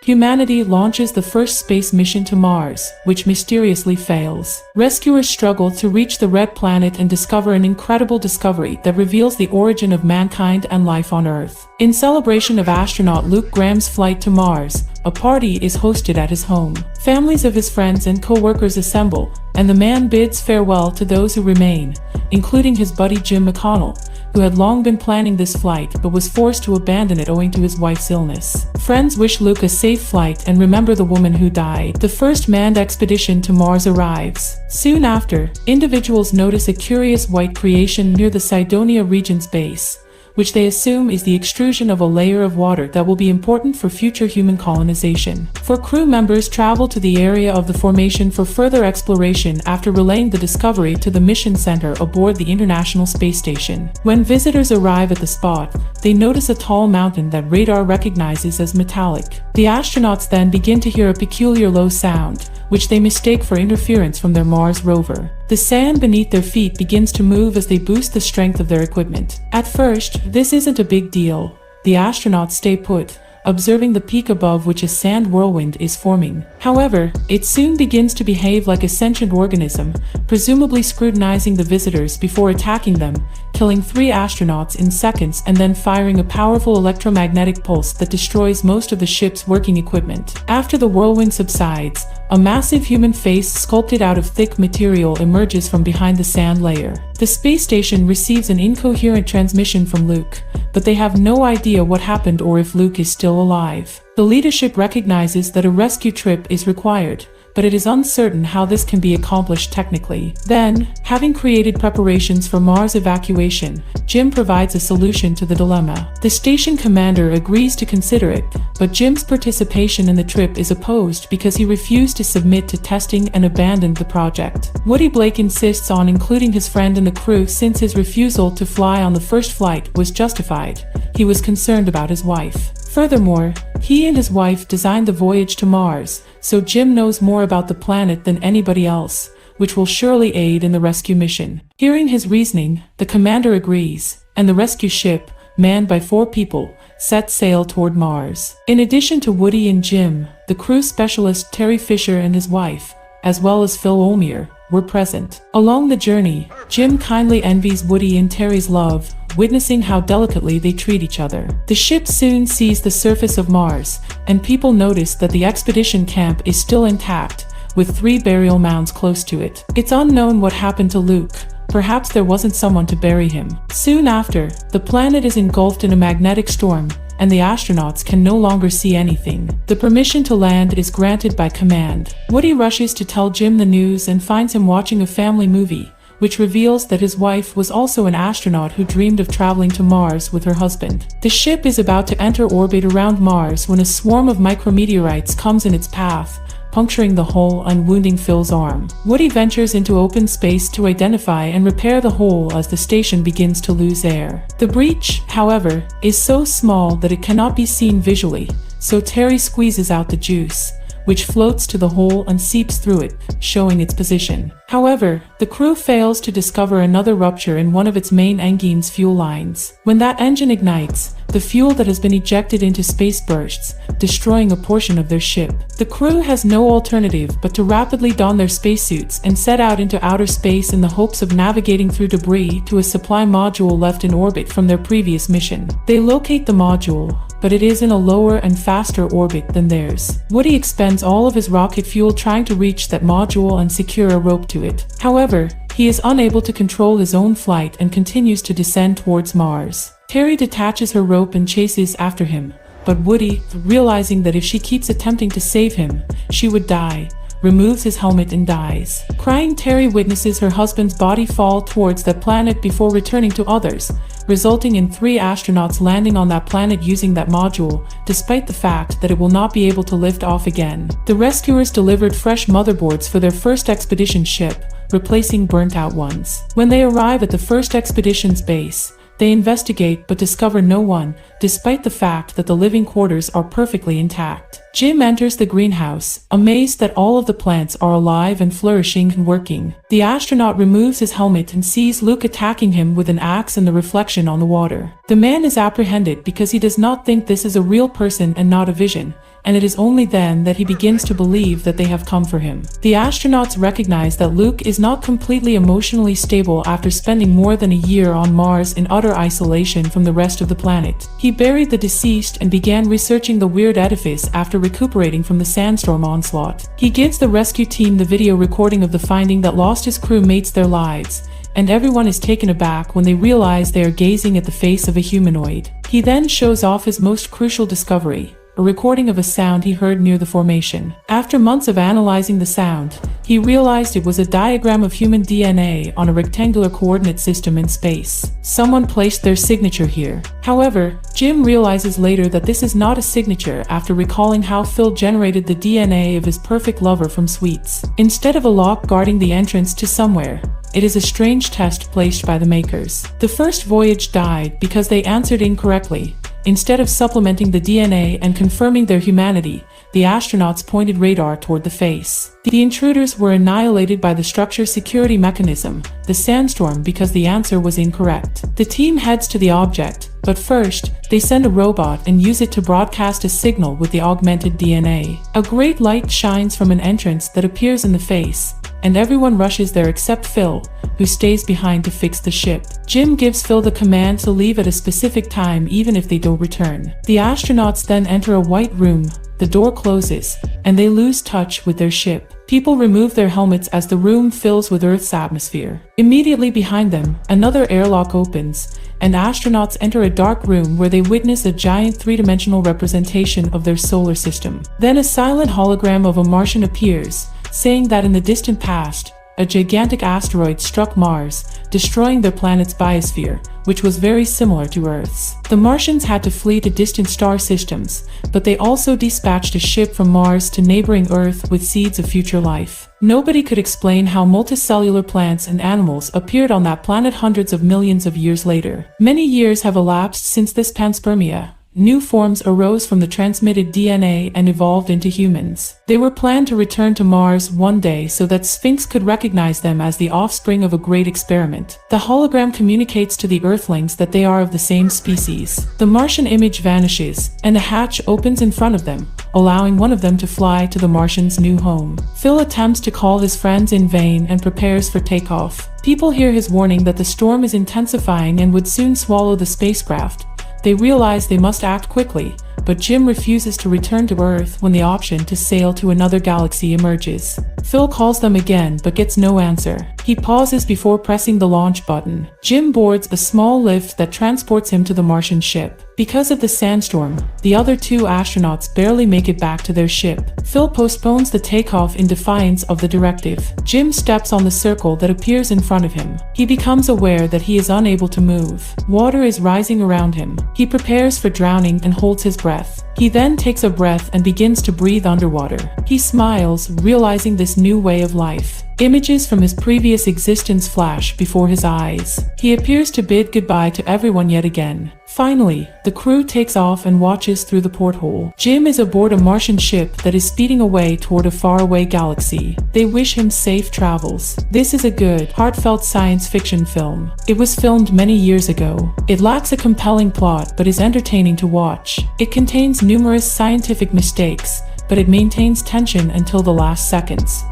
humanity launches the first space mission to Mars, which mysteriously fails. Rescuers struggle to reach the red planet and discover an incredible discovery that reveals the origin of mankind and life on Earth. In celebration of astronaut Luke Graham's flight to Mars, a party is hosted at his home. Families of his friends and co-workers assemble, and the man bids farewell to those who remain, including his buddy Jim McConnell, who had long been planning this flight but was forced to abandon it owing to his wife's illness. Friends wish Luke a safe flight and remember the woman who died. The first manned expedition to Mars arrives. Soon after, individuals notice a curious white creation near the Cydonia region's base, which they assume is the extrusion of a layer of water that will be important for future human colonization. Four crew members travel to the area of the formation for further exploration after relaying the discovery to the mission center aboard the International Space Station. When visitors arrive at the spot, they notice a tall mountain that radar recognizes as metallic. The astronauts then begin to hear a peculiar low sound, which they mistake for interference from their Mars rover. The sand beneath their feet begins to move as they boost the strength of their equipment. At first, this isn't a big deal. The astronauts stay put, observing the peak above which a sand whirlwind is forming. However, it soon begins to behave like a sentient organism, presumably scrutinizing the visitors before attacking them, killing 3 astronauts in seconds and then firing a powerful electromagnetic pulse that destroys most of the ship's working equipment. After the whirlwind subsides, a massive human face sculpted out of thick material emerges from behind the sand layer. The space station receives an incoherent transmission from Luke, but they have no idea what happened or if Luke is still alive. The leadership recognizes that a rescue trip is required, but it is uncertain how this can be accomplished technically. Then, having created preparations for Mars evacuation, Jim provides a solution to the dilemma. The station commander agrees to consider it, but Jim's participation in the trip is opposed because he refused to submit to testing and abandoned the project. Woody Blake insists on including his friend in the crew since his refusal to fly on the first flight was justified. He was concerned about his wife. Furthermore, he and his wife designed the voyage to Mars, so Jim knows more about the planet than anybody else, which will surely aid in the rescue mission. Hearing his reasoning, the commander agrees, and the rescue ship, manned by 4 people, sets sail toward Mars. In addition to Woody and Jim, the crew specialist Terry Fisher and his wife, as well as Phil Olmier, were present. Along the journey, Jim kindly envies Woody and Terry's love, witnessing how delicately they treat each other. The ship soon sees the surface of Mars, and people notice that the expedition camp is still intact, with 3 burial mounds close to it. It's unknown what happened to Luke. Perhaps there wasn't someone to bury him. Soon after, the planet is engulfed in a magnetic storm, and the astronauts can no longer see anything. The permission to land is granted by command. Woody rushes to tell Jim the news and finds him watching a family movie, which reveals that his wife was also an astronaut who dreamed of traveling to Mars with her husband. The ship is about to enter orbit around Mars when a swarm of micrometeorites comes in its path, puncturing the hull and wounding Phil's arm. Woody ventures into open space to identify and repair the hole as the station begins to lose air. The breach, however, is so small that it cannot be seen visually, so Terry squeezes out the juice, which floats to the hole and seeps through it, showing its position. However, the crew fails to discover another rupture in one of its main engine's fuel lines. When that engine ignites, the fuel that has been ejected into space bursts, destroying a portion of their ship. The crew has no alternative but to rapidly don their spacesuits and set out into outer space in the hopes of navigating through debris to a supply module left in orbit from their previous mission. They locate the module, but it is in a lower and faster orbit than theirs. Woody expends all of his rocket fuel trying to reach that module and secure a rope to it. However, he is unable to control his own flight and continues to descend towards Mars. Terry detaches her rope and chases after him, but Woody, realizing that if she keeps attempting to save him, she would die, removes his helmet and dies. Crying, Terry witnesses her husband's body fall towards that planet before returning to others, resulting in 3 astronauts landing on that planet using that module, despite the fact that it will not be able to lift off again. The rescuers delivered fresh motherboards for their first expedition ship, replacing burnt-out ones. When they arrive at the first expedition's base, they investigate but discover no one, despite the fact that the living quarters are perfectly intact. Jim enters the greenhouse, amazed that all of the plants are alive and flourishing and working. The astronaut removes his helmet and sees Luke attacking him with an axe in the reflection on the water. The man is apprehended because he does not think this is a real person and not a vision. and it is only then that he begins to believe that they have come for him. The astronauts recognize that Luke is not completely emotionally stable after spending more than a year on Mars in utter isolation from the rest of the planet. He buried the deceased and began researching the weird edifice after recuperating from the sandstorm onslaught. He gives the rescue team the video recording of the finding that lost his crew mates their lives, and everyone is taken aback when they realize they are gazing at the face of a humanoid. He then shows off his most crucial discovery, a recording of a sound he heard near the formation. After months of analyzing the sound, he realized it was a diagram of human DNA on a rectangular coordinate system in space. Someone placed their signature here. However, Jim realizes later that this is not a signature after recalling how Phil generated the DNA of his perfect lover from sweets. Instead of a lock guarding the entrance to somewhere, it is a strange test placed by the makers. The first voyage died because they answered incorrectly. Instead of supplementing the DNA and confirming their humanity, the astronauts pointed radar toward the face. The intruders were annihilated by the structure security mechanism, the sandstorm, because the answer was incorrect. The team heads to the object, but first, they send a robot and use it to broadcast a signal with the augmented DNA. A great light shines from an entrance that appears in the face, and everyone rushes there except Phil, who stays behind to fix the ship. Jim gives Phil the command to leave at a specific time even if they don't return. The astronauts then enter a white room, the door closes, and they lose touch with their ship. People remove their helmets as the room fills with Earth's atmosphere. Immediately behind them, another airlock opens, and astronauts enter a dark room where they witness a giant three-dimensional representation of their solar system. Then a silent hologram of a Martian appears, saying that in the distant past, a gigantic asteroid struck Mars, destroying their planet's biosphere, which was very similar to Earth's. The Martians had to flee to distant star systems, but they also dispatched a ship from Mars to neighboring Earth with seeds of future life. Nobody could explain how multicellular plants and animals appeared on that planet hundreds of millions of years later. Many years have elapsed since this panspermia. New forms arose from the transmitted DNA and evolved into humans. They were planned to return to Mars one day so that Sphinx could recognize them as the offspring of a great experiment. The hologram communicates to the Earthlings that they are of the same species. The Martian image vanishes, and a hatch opens in front of them, allowing one of them to fly to the Martians' new home. Phil attempts to call his friends in vain and prepares for takeoff. People hear his warning that the storm is intensifying and would soon swallow the spacecraft. They realize they must act quickly, but Jim refuses to return to Earth when the option to sail to another galaxy emerges. Phil calls them again but gets no answer. He pauses before pressing the launch button. Jim boards a small lift that transports him to the Martian ship. Because of the sandstorm, the other two astronauts barely make it back to their ship. Phil postpones the takeoff in defiance of the directive. Jim steps on the circle that appears in front of him. He becomes aware that he is unable to move. Water is rising around him. He prepares for drowning and holds his breath. He then takes a breath and begins to breathe underwater. He smiles, realizing this new way of life. Images from his previous existence flash before his eyes. He appears to bid goodbye to everyone yet again. Finally, the crew takes off and watches through the porthole. Jim is aboard a Martian ship that is speeding away toward a faraway galaxy. They wish him safe travels. This is a good, heartfelt science fiction film. It was filmed many years ago. It lacks a compelling plot but is entertaining to watch. It contains numerous scientific mistakes, but it maintains tension until the last seconds.